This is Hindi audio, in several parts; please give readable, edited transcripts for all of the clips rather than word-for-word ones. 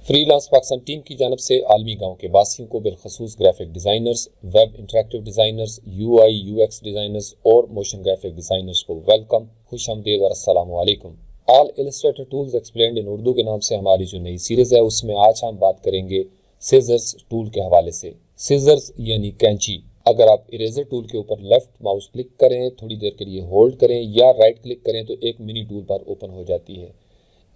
फ्रीलांस पाकिस्तान टीम की जानब से आलमी गांव के वासियों को बिलखसूस graphic designers, web interactive designers, UI UX designers और मोशन ग्राफिक डिज़ाइनर्स को वेलकम, खुशामदीद और अस्सलामु अलैकुम। All illustrator tools explained in Urdu के नाम से हमारी जो नई सीरीज़ है उसमें आज हम बात करेंगे सीजर्स टूल के हवाले से। सीजर्स यानी कैंची। अगर आप इरेजर टूल के ऊपर लेफ्ट माउस क्लिक करें, थोड़ी देर के लिए होल्ड करें या राइट क्लिक करें तो एक मिनी टूल बार ओपन हो जाती है।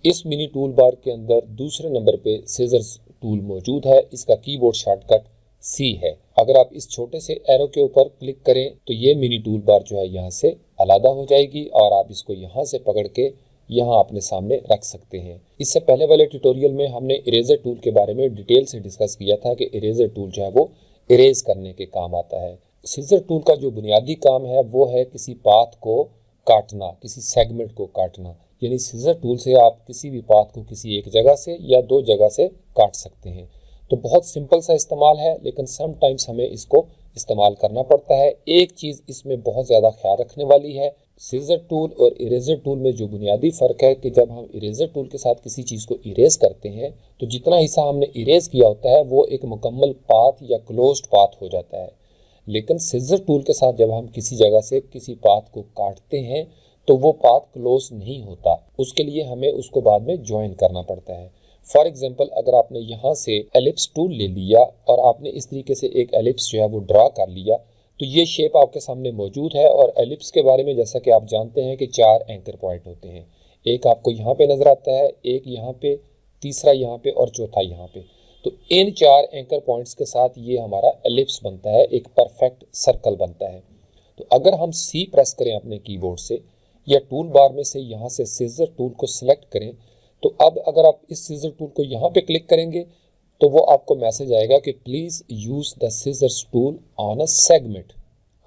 इस मिनी टूल बार के अंदर दूसरे नंबर पे सीजर्स टूल मौजूद है। इसका कीबोर्ड शॉर्टकट C है। अगर आप इस छोटे से एरो के ऊपर क्लिक करें तो ये मिनी टूल बार जो है यहाँ से अलग हो जाएगी और आप इसको यहाँ से पकड़ के यहाँ अपने सामने रख सकते हैं। इससे पहले वाले ट्यूटोरियल में हमने इरेजर टूल के बारे में डिटेल से डिस्कस किया था कि इरेजर टूल जो है वो इरेज करने के काम आता है। सीजर टूल का जो बुनियादी काम है वो है किसी पाथ को काटना, किसी सेगमेंट को काटना। यानी सीजर टूल से आप किसी भी पाथ को किसी एक जगह से या दो जगह से काट सकते हैं। तो बहुत सिंपल सा इस्तेमाल है, लेकिन समटाइम्स हमें इसको इस्तेमाल करना पड़ता है। एक चीज़ इसमें बहुत ज़्यादा ख्याल रखने वाली है, सीजर टूल और इरेजर टूल में जो बुनियादी फ़र्क है कि जब हम इरेजर टूल के साथ किसी चीज़ को इरेज करते हैं तो जितना हिस्सा हमने इरेज किया होता है वो एक मुकम्मल पाथ या क्लोज्ड पाथ हो जाता है। लेकिन सीजर टूल के साथ जब हम किसी जगह से किसी पाथ को काटते हैं तो वो पाथ क्लोज नहीं होता। उसके लिए हमें उसको बाद में ज्वाइन करना पड़ता है। फॉर एग्जांपल, अगर आपने यहाँ से एलिप्स टूल ले लिया और आपने इस तरीके से एक एलिप्स जो है वो ड्रा कर लिया तो ये शेप आपके सामने मौजूद है। और एलिप्स के बारे में जैसा कि आप जानते हैं कि 4 एंकर पॉइंट होते हैं। एक आपको यहाँ पे नजर आता है, एक यहाँ पे, तीसरा यहाँ पे और चौथा यहाँ पे। तो इन 4 एंकर पॉइंट्स के साथ ये हमारा एलिप्स बनता है, एक परफेक्ट सर्कल बनता है। तो अगर हम C प्रेस करें अपने कीबोर्ड से या टूल बार में से यहाँ से सीजर टूल को सिलेक्ट करें तो अब अगर आप इस सीजर टूल को यहाँ पे क्लिक करेंगे तो वो आपको मैसेज आएगा कि please use the scissors tool on a segment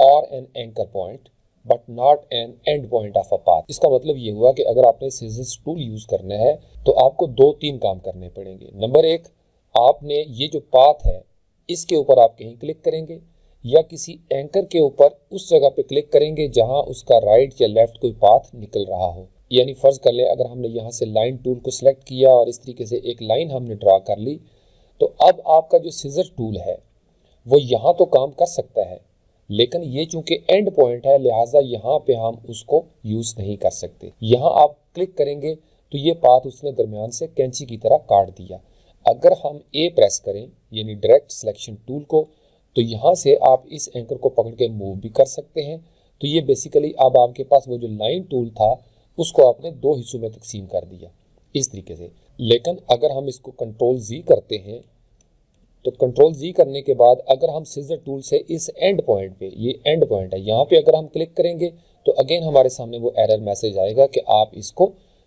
और an anchor point but not an end point of a path. इसका मतलब ये हुआ कि अगर आपने सीजर्स टूल यूज करना है तो आपको 2-3 काम करने पड़ेंगे। नंबर 1, आपने ये जो पाथ है इसके ऊपर आप कहीं क्लिक करेंगे या किसी एंकर के ऊपर उस जगह पे क्लिक करेंगे जहां उसका राइट या लेफ्ट कोई पाथ निकल रहा हो। यानी फर्ज कर ले अगर हमने यहाँ से लाइन टूल को सिलेक्ट किया और इस तरीके से एक लाइन हमने ड्रा कर ली तो अब आपका जो सीजर टूल है वो यहाँ तो काम कर सकता है, लेकिन ये चूंकि एंड पॉइंट है लिहाजा यहाँ पे हम उसको यूज नहीं कर सकते। यहाँ आप क्लिक करेंगे तो ये पाथ उसने दरमियान से कैंची की तरह काट दिया। अगर हम A प्रेस करें यानी डायरेक्ट सिलेक्शन टूल को तो यहाँ से आप इस एंकर को पकड़ के मूव भी कर सकते हैं। तो ये बेसिकली अब आपके पास वो जो लाइन टूल था उसको आपने 2 हिस्सों में तकसीम कर दिया इस तरीके से। लेकिन अगर हम इसको कंट्रोल Z करते हैं तो कंट्रोल Z करने के बाद अगर हम सीजर टूल से इस एंड पॉइंट पे, ये एंड पॉइंट है, यहाँ पे अगर हम क्लिक करेंगे तो अगेन हमारे सामने वो एरर मैसेज आएगा कि आप इसको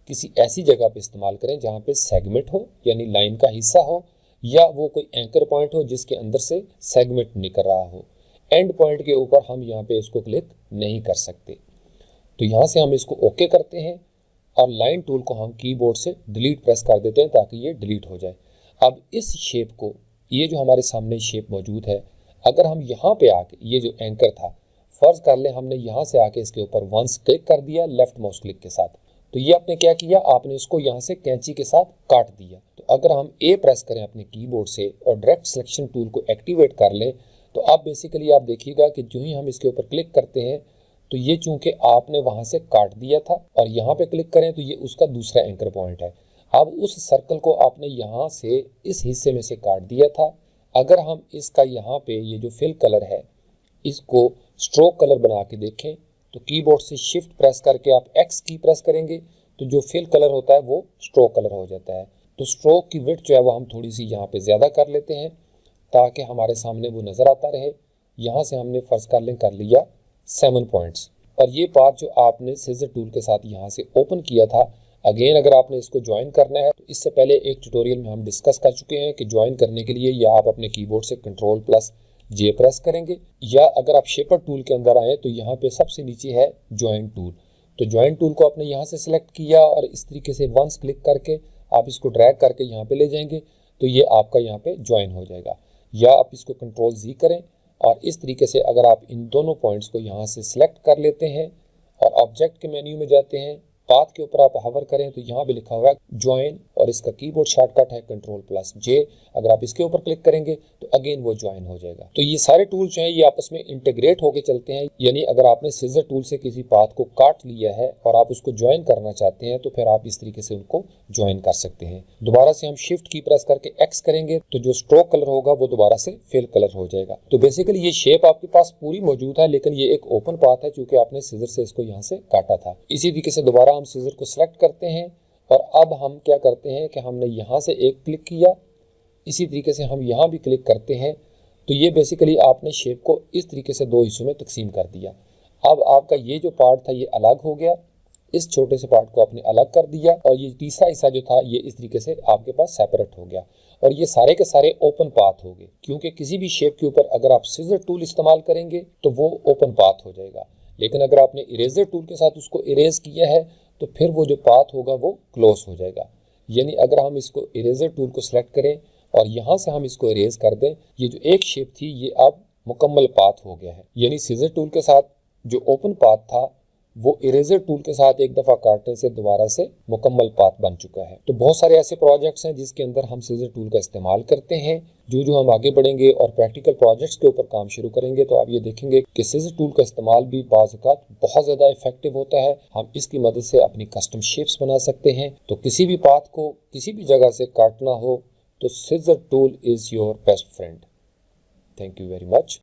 किसी ऐसी जगह पे इस्तेमाल करें जहाँ पे सेगमेंट हो यानी लाइन का हिस्सा हो या वो कोई एंकर पॉइंट हो जिसके अंदर से सेगमेंट निकल रहा हो। एंड पॉइंट के ऊपर हम यहाँ पे इसको क्लिक नहीं कर सकते। तो यहाँ से हम इसको ओके करते हैं और लाइन टूल को हम कीबोर्ड से डिलीट प्रेस कर देते हैं ताकि ये डिलीट हो जाए। अब इस शेप को, ये जो हमारे सामने शेप मौजूद है, अगर हम यहाँ पे आके ये जो एंकर था फर्ज कर ले हमने यहाँ से आके इसके ऊपर वंस क्लिक कर दिया लेफ्ट माउस क्लिक के साथ, तो ये आपने क्या किया, आपने इसको यहाँ से कैंची के साथ काट दिया। तो अगर हम A प्रेस करें अपने कीबोर्ड से और डायरेक्ट सिलेक्शन टूल को एक्टिवेट कर लें तो अब बेसिकली आप देखिएगा कि जो ही हम इसके ऊपर क्लिक करते हैं तो ये चूंकि आपने वहाँ से काट दिया था और यहाँ पे क्लिक करें तो ये उसका दूसरा एंकर पॉइंट है। अब उस सर्कल को आपने यहाँ से इस हिस्से में से काट दिया था। अगर हम इसका यहाँ पे ये जो फिल कलर है इसको स्ट्रोक कलर बना के देखें तो कीबोर्ड से शिफ्ट प्रेस करके आप X की प्रेस करेंगे तो जो फिल कलर होता है वो स्ट्रोक कलर हो जाता है। तो स्ट्रोक की विड्थ जो है वो हम थोड़ी सी यहाँ पे ज़्यादा कर लेते हैं ताकि हमारे सामने वो नज़र आता रहे। यहाँ से हमने फर्ज कर लिया 7 पॉइंट्स और ये पार्ट जो आपने सीजर टूल के साथ यहाँ से ओपन किया था, अगेन अगर आपने इसको ज्वाइन करना है तो इससे पहले एक ट्यूटोरियल में हम डिस्कस कर चुके हैं कि ज्वाइन करने के लिए या आप अपने कीबोर्ड से Ctrl+J प्रेस करेंगे या अगर आप शेपर टूल के अंदर आए तो यहाँ पे सबसे नीचे है ज्वाइन टूल। तो ज्वाइन टूल को आपने यहाँ से सिलेक्ट किया और इस तरीके से वंस क्लिक करके आप इसको ड्रैग करके यहाँ पे ले जाएंगे तो ये आपका यहाँ पे ज्वाइन हो जाएगा। या आप इसको Ctrl Z करें और इस तरीके से अगर आप इन दोनों पॉइंट्स को यहाँ से सिलेक्ट कर लेते हैं और ऑब्जेक्ट के मेन्यू में जाते हैं पाथ के ऊपर आप हवर करें तो यहाँ भी लिखा हुआ है ज्वाइन और इसका कीबोर्ड शॉर्टकट है Ctrl+J। अगर आप इसके ऊपर क्लिक करेंगे तो अगेन वो ज्वाइन हो जाएगा। तो ये सारे टूल जो हैं ये आपस में इंटीग्रेट होके चलते हैं, यानी अगर आपने सीजर टूल से किसी पाथ को काट लिया है और आप उसको ज्वाइन करना चाहते हैं तो फिर आप इस तरीके से उनको ज्वाइन कर सकते हैं। दोबारा से हम शिफ्ट की प्रेस करके एक्स करेंगे तो जो स्ट्रोक कलर होगा वो दोबारा से फिल कलर हो जाएगा। तो बेसिकली ये शेप आपके पास पूरी मौजूद है, लेकिन ये एक ओपन पाथ है क्योंकि आपने सीजर से इसको यहाँ से काटा था। इसी तरीके से दोबारा हम सीजर को सिलेक्ट करते हैं और अब हम क्या करते हैं कि हमने यहाँ से एक क्लिक किया, इसी तरीके से हम यहाँ भी क्लिक करते हैं। तो ये बेसिकली आपने शेप को इस तरीके से दो हिस्सों में तकसीम कर दिया। अब आपका ये जो पार्ट था ये अलग हो गया, इस छोटे से पार्ट को आपने अलग कर दिया और ये तीसरा हिस्सा जो था ये इस तरीके से आपके पास सेपरेट हो गया और ये सारे के सारे ओपन पाथ हो गए, क्योंकि किसी भी शेप के ऊपर अगर आप सीजर टूल इस्तेमाल करेंगे तो वो ओपन पाथ हो जाएगा, लेकिन अगर आपने इरेजर टूल के साथ उसको इरेज किया है तो फिर वो जो पाथ होगा वो क्लोज हो जाएगा। यानी अगर हम इसको इरेजर टूल को सिलेक्ट करें और यहाँ से हम इसको इरेज कर दें, ये जो एक शेप थी ये अब मुकम्मल पाथ हो गया है। यानी सीजर टूल के साथ जो ओपन पाथ था वो इरेजर टूल के साथ एक दफ़ा काटने से दोबारा से मुकम्मल पाथ बन चुका है। तो बहुत सारे ऐसे प्रोजेक्ट्स हैं जिसके अंदर हम सीजर टूल का इस्तेमाल करते हैं। जो हम आगे बढ़ेंगे और प्रैक्टिकल प्रोजेक्ट्स के ऊपर काम शुरू करेंगे तो आप ये देखेंगे कि सीजर टूल का इस्तेमाल भी बाज़ औक़ात बहुत ज़्यादा इफेक्टिव होता है। हम इसकी मदद से अपनी कस्टम शेप्स बना सकते हैं। तो किसी भी पाथ को किसी भी जगह से काटना हो तो scissor tool is your best friend. Thank you very much.